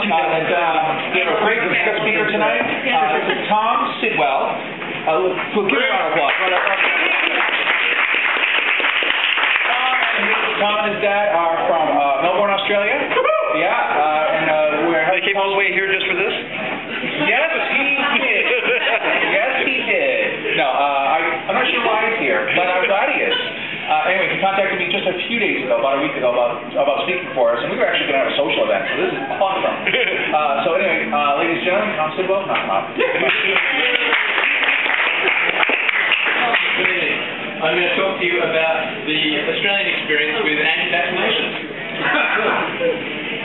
We have a great guest speaker tonight. This is Tom Sidwell. We'll give him a round of applause. Tom and his dad are from Melbourne, Australia. Yeah, and they came all the way here just for this? Yes, he did. Yes, he did. No, I'm not sure why he's here, but I'm glad he is. Anyway, he contacted me just a few days ago, about a week ago, about speaking for us, and we were actually going to have a social event, so this is awesome. So anyway, ladies and gentlemen, Tom Sidwell, knock him out. I'm going to talk to you about the Australian experience with anti-vaccinations.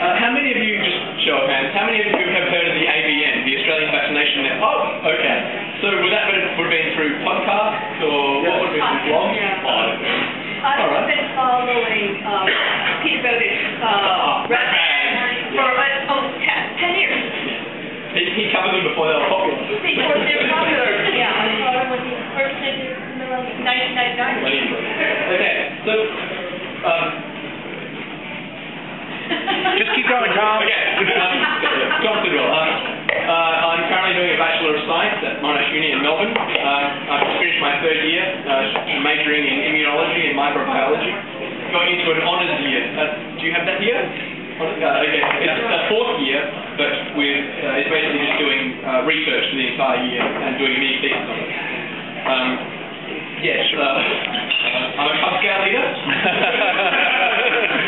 How many of you, just show of hands, how many of you have heard of the AVN, the Australian Vaccination Network? Oh, okay. So would that have been through podcasts, or what would have been through blogs? I've been following Peter Bowden's for 10 years. He covered them before they were popular. Before they were popular, yeah. I saw him when he first did it in the 1999. Okay, so just keep going, Tom. Okay, Tom Sidwell. I'm currently doing a Bachelor of Science at Monash Uni in Melbourne. I've just finished my third year, majoring in immunology and microbiology, going into an honours year. Do you have that year? Okay, it's a fourth year, but it's basically just doing research for the entire year and doing a mini thesis on it. Yes, I'm a Cub Scout leader,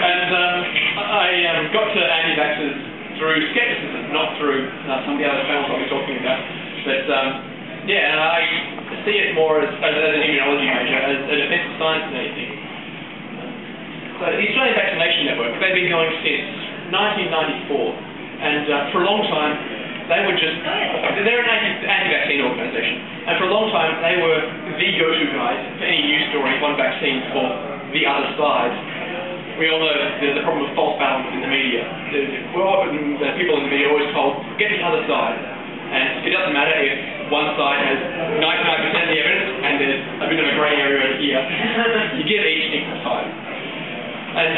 and I got to anti-vaxxers through skepticism, not through some of the other panels I'll be talking about. But yeah, and I see it more as an immunology major, as a defensive science than anything. So the Australian Vaccination Network, they've been going since 1994, and for a long time they're an anti-vaccine organisation, and for a long time they were the go-to guys for any news story on vaccine for the other side. We all know there's a problem of false balance in the media. The people in the media are always told, get the other side. And it doesn't matter if one side has 99% of the evidence and there's a bit of a grey area here. You give each equal time. And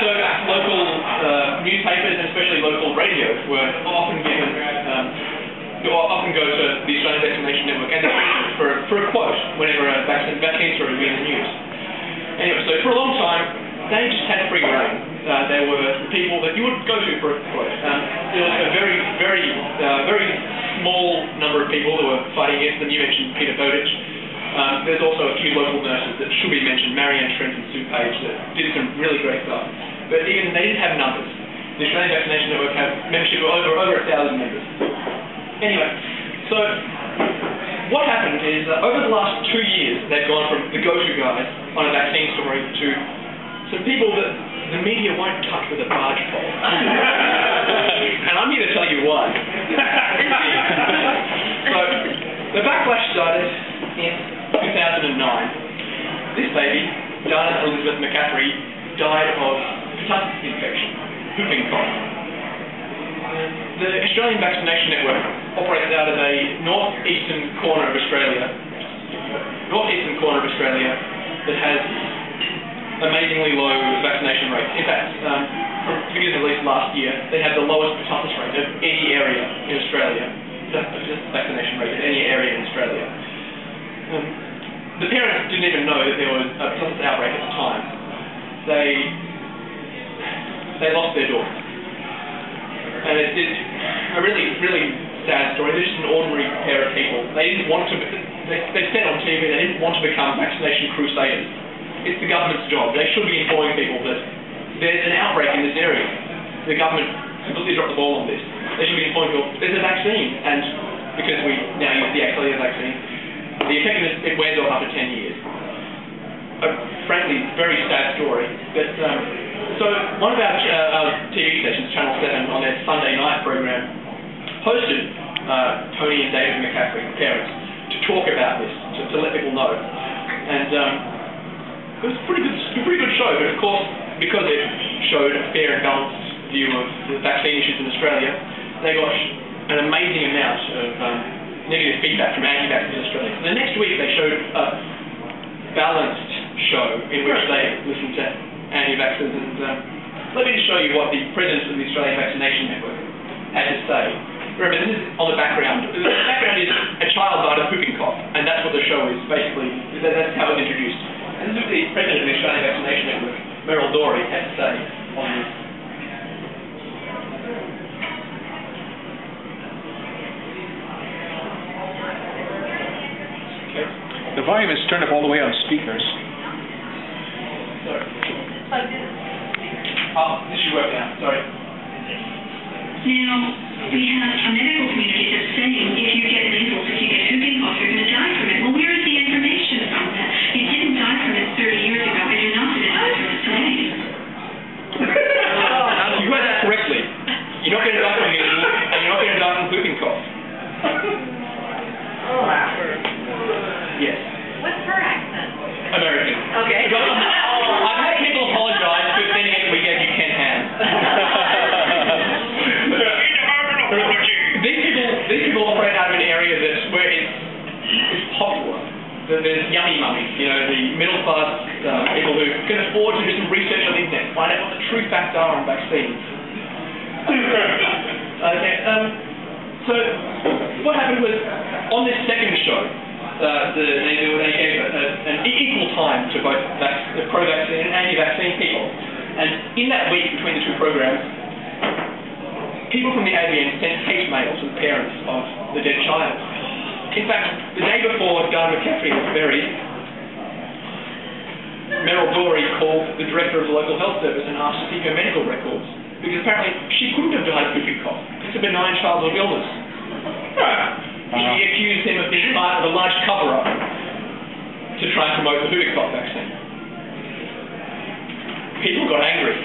so local newspapers, and especially local radio, were often given, often go to the Australian Vaccination Network and for a quote whenever a vaccine story was in the news. Anyway, so for a long time, they just had free reign. They were people that you would go to for a quote. There was a very, very, very small number of people who were fighting against them. You mentioned Peter Bowden. There's also a few local nurses that should be mentioned, Marianne Trent and Sue Page, that did some really great stuff. But even they didn't have numbers. The Australian Vaccination Network had membership of over 1,000 members. Anyway, so what happened is over the last 2 years, they've gone from the go-to guys on a vaccine story to some people that the media won't touch with a barge pole. And I'm here to tell you why. So the backlash started in 2009. This baby, Dana Elizabeth McCaffrey, died of pertussis infection, whooping cough. The Australian Vaccination Network operates out of a northeastern corner of Australia that has amazingly low vaccination rates. In fact, from figures at least last year, they had the lowest pertussis rate of any area in Australia. Vaccination rate of any area in Australia. The parents didn't even know that there was a pertussis outbreak at the time. They lost their daughter. And it's a really, really sad story. They're just an ordinary pair of people. They didn't want to, they said on TV they didn't want to become vaccination crusaders. It's the government's job. They should be informing people that there's an outbreak in this area. The government completely dropped the ball on this. They should be informing people there's a vaccine, and because we now use the Axelia vaccine, the effectiveness, it wears off after 10 years. Frankly, very sad story. But so one of our TV stations, Channel 7, on their Sunday night program, hosted Tony and David McCaffrey, parents, to talk about this, to let people know. And it was a pretty good show, but of course, because it showed a fair and balanced view of the vaccine issues in Australia, they got an amazing amount of negative feedback from anti-vaxxers in Australia. So the next week they showed a balanced show in which they listened to anti-vaxxers, and let me just show you what the president of the Australian Vaccination Network had to say. Remember, this is on the background. The background is a child died of whooping cough, and that's what the show is, basically. That's how it's introduced. And this is what the president of the Australian Vaccination Network, Meryl Dorey, had to say on this. Okay. The volume is turned up all the way on speakers. Sorry. Like this. Oh, this should work now. Sorry. Now, we have a medical community that's saying if you get measles, if you get whooping cough, you're going to die from it. Well, where is the information from that? You didn't die from it 30 years ago, and you're not going to die from it today. You heard that correctly. You're not going to die from measles, and you're not going to die from whooping cough. Oh, wow. Yes. What's her accent? American. Okay. I've had people apologize for sending it we gave you 10 hands. These people operate out of an area where it's popular. There's yummy mummies, you know, the middle class people who can afford to do some research on the internet, find out what the true facts are on vaccines. Okay, so what happened was, on this second show, they gave an equal time to both pro-vaccine and anti-vaccine people. And in that week between the two programs, people from the AVN sent hate mail to the parents of the dead child. In fact, the day before Diana McCaffrey was buried, Meryl Dorey called the director of the local health service and asked to see her medical records, because apparently she couldn't have died of whooping cough. It's a benign childhood illness. She accused him of being part of a large cover-up to try and promote the whooping cough vaccine. People got angry.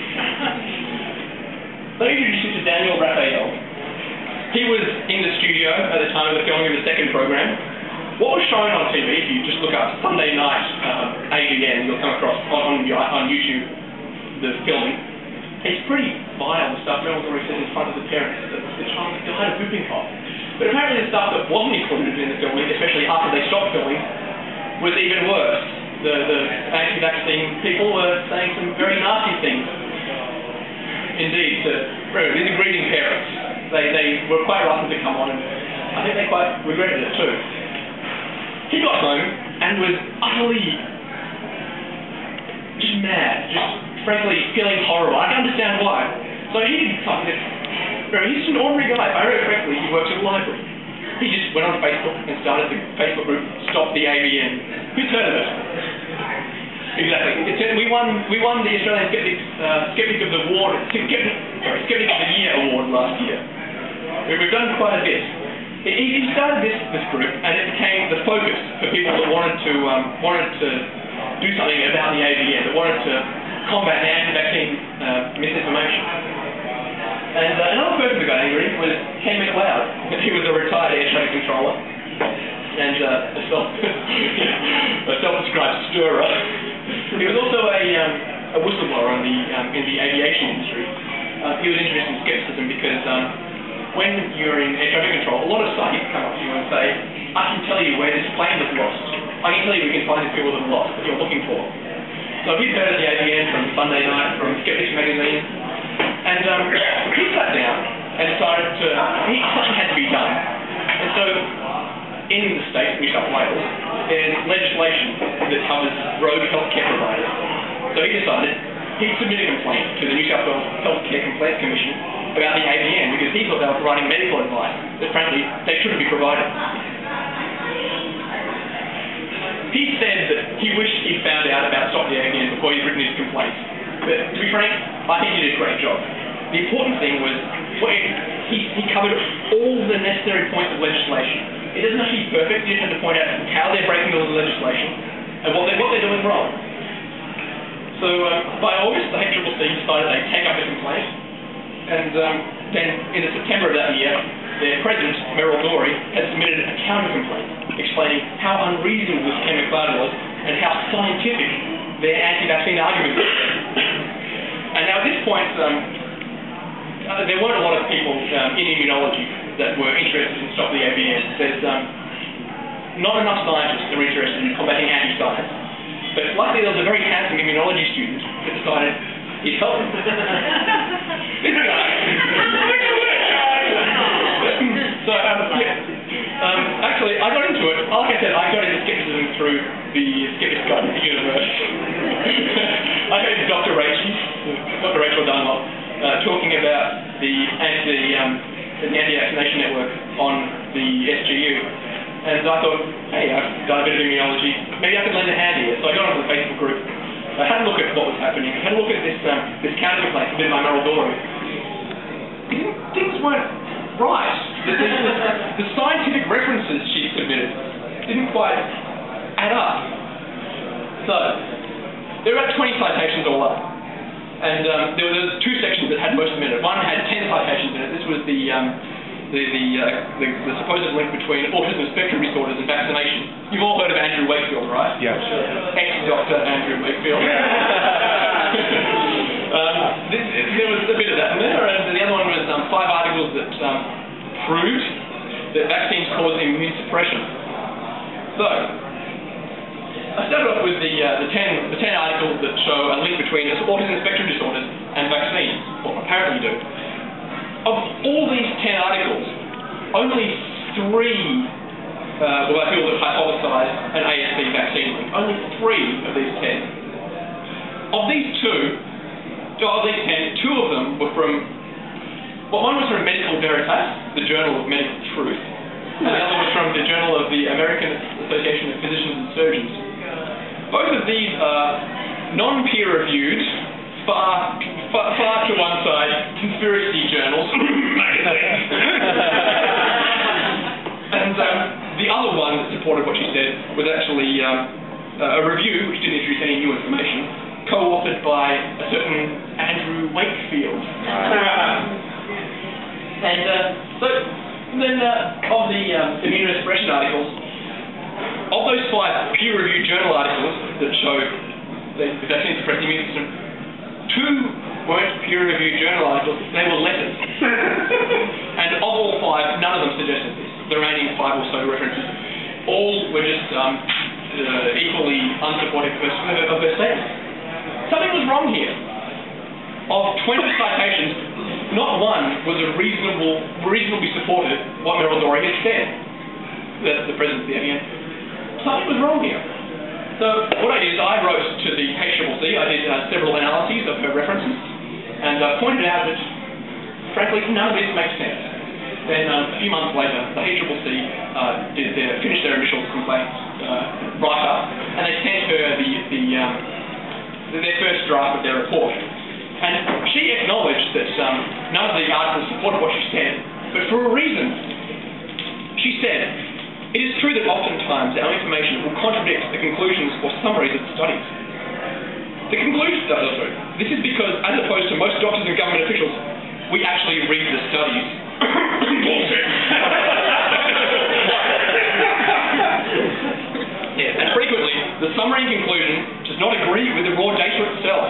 Let me introduce you to Daniel Raphael. He was in the studio at the time of the filming of the second program. What was shown on TV, if you just look up Sunday night AVN, you'll come across on YouTube the filming. It's pretty vile, the stuff Meryl Dorey said in front of the parents, that the child died of whooping cough. But apparently the stuff that wasn't included in the filming, especially after they stopped filming, was even worse. The anti-vaccine people were saying some very nasty things. Indeed, these are grieving parents. They were quite reluctant to come on, and I think they quite regretted it too. He got home and was utterly just mad, just frankly feeling horrible. I can understand why. So he did something that, he's just an ordinary guy. If I remember correctly, he works at a library. He just went on Facebook and started the Facebook group, Stop the AVN. Who's heard of it? Exactly. We won the Australian Skeptic of the Skeptic of the Year award last year. We've done quite a bit. He started this group, and it became the focus for people that wanted to do something about the AVN, that wanted to combat anti-vaccine misinformation. And another person who got angry was Ken McLeod. He was a retired air traffic controller and a self-described stirrer. He was also a whistleblower in the aviation industry. He was interested in skepticism because when you're in air traffic control, a lot of psychics come up to you and say, I can tell you where this plane was lost. I can tell you we can find these people that are lost that you're looking for. So if you've heard of the AVN from Sunday night, from Skeptics magazine, and he sat down and decided something had to be done. And so in the state, New South Wales, there's legislation that covers rogue healthcare providers. So he decided he'd submit a complaint to the New South Wales Healthcare Complaints Commission about the AVN because he thought they were providing medical advice that frankly they shouldn't be providing. He said that he wished he'd found out about Stop the AVN before he'd written his complaint. But to be frank, I think he did a great job. The important thing was he covered all the necessary points of legislation. It doesn't have to be perfect, you just have to point out how they're breaking all the legislation and what they're doing wrong. So by August, the HCCC decided they'd take up the complaint, and then in September of that year, their president, Meryl Dorey, had submitted a counter-complaint explaining how unreasonable this Ken McLeod was and how scientific their anti-vaccine argument was. And now at this point, there weren't a lot of people in immunology that were interested in Stop the AVN. There's not enough scientists that are interested in combating anti-science. But luckily there was a very handsome immunology student that decided he'd help. This guy. through the Skeptics Guide to the Universe, I heard Dr. Rachel Dunlop, talking about the anti-vaccination network on the SGU. And I thought, hey, I've done a bit of immunology, maybe I could lend a hand here. So I got onto the Facebook group, I had a look at what was happening, I had a look at this counter-complaint submitted by Meryl Dory. Things weren't right. The scientific references she submitted didn't quite add up. So, there were about 20 citations all up. And there were two sections that had most of them in it. One had 10 citations in it. This was the supposed link between autism spectrum disorders and vaccination. You've all heard of Andrew Wakefield, right? Yeah. Ex-Dr. Andrew Wakefield. There was a bit of that in there, and the other one was 5 articles that proved that vaccines cause immune suppression. So, I started off with the 10 articles that show a link between autism spectrum disorders and vaccines, or apparently do. Of all these 10 articles, only 3 were by people that hypothesized an ASV vaccine link. Only 3 of these 10. Of these 10, 2 of them were from, well, one was from Medical Veritas, the Journal of Medical Truth, and the other was from the Journal of the American Association of Physicians and Surgeons. Both of these are non-peer-reviewed, far to one side, conspiracy journals. And the other one that supported what she said was actually a review, which didn't introduce any new information, co-authored by a certain Andrew Wakefield. And of the immunosuppression articles, of those 5 peer-reviewed journal articles that show that vaccines suppress the immune system, 2 weren't peer-reviewed journal articles, they were letters. And of all 5, none of them suggested this. The remaining 5 or so references, all were just equally unsupportive of her statement. Something was wrong here. Of 20 citations, not one was reasonably supported what Meryl Dory had said. That's the president of the AVN. Something was wrong here. So what I did is I wrote to the HCCC, I did several analyses of her references, and pointed out that, frankly, none of this makes sense. Then a few months later, the HCCC finished their initial complaint write-up, and they sent her their first draft of their report. And she acknowledged that none of the articles supported what she said, but for a reason. She said, "It is true that oftentimes our information will contradict the conclusions or summaries of the studies. This is because, as opposed to most doctors and government officials, we actually read the studies." Bullshit. Yeah, and frequently, the summary and conclusion does not agree with the raw data itself.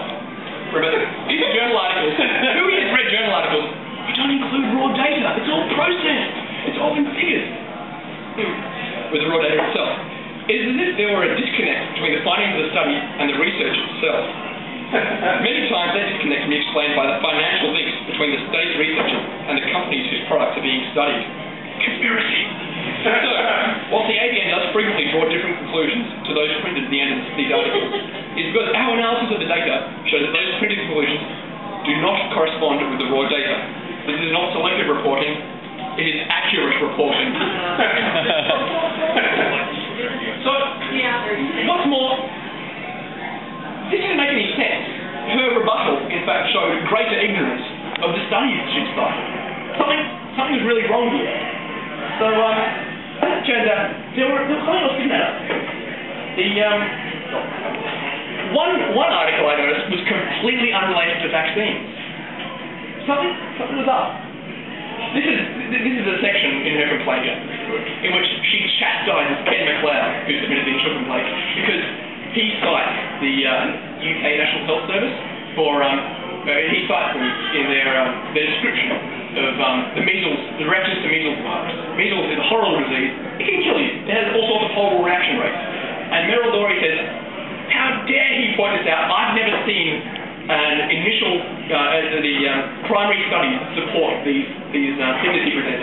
Remember, these are journal articles. Who has read journal articles? You don't include raw data. It's all processed. It's all in figures. With the raw data itself. It is as if there were a disconnect between the findings of the study and the research itself. Many times that disconnect can be explained by the financial links between the study's researchers and the companies whose products are being studied. Conspiracy. So, whilst the AVN does frequently draw different conclusions to those printed at the end of these articles, it's because our analysis of the data shows that those printed conclusions do not correspond with the raw data. This is not selective reporting, it is accurate reporting. So, what's more, this didn't make any sense. Her rebuttal, in fact, showed greater ignorance of the studies she'd cited. Something was really wrong here. So, as it turns out, there was something else in that. One article I noticed was completely unrelated to vaccines. Something was up. This is a section in her complaint in which she chastises Ken McLeod, who submitted the initial complaint, because he cites the UK National Health Service for he cites them in their description of the measles, the reactions to measles virus. Measles is a horrible disease. It can kill you. It has all sorts of horrible reaction rates. And Meryl Dory says, "How dare he point this out? I've never seen an initial, the primary studies support these figures he presents."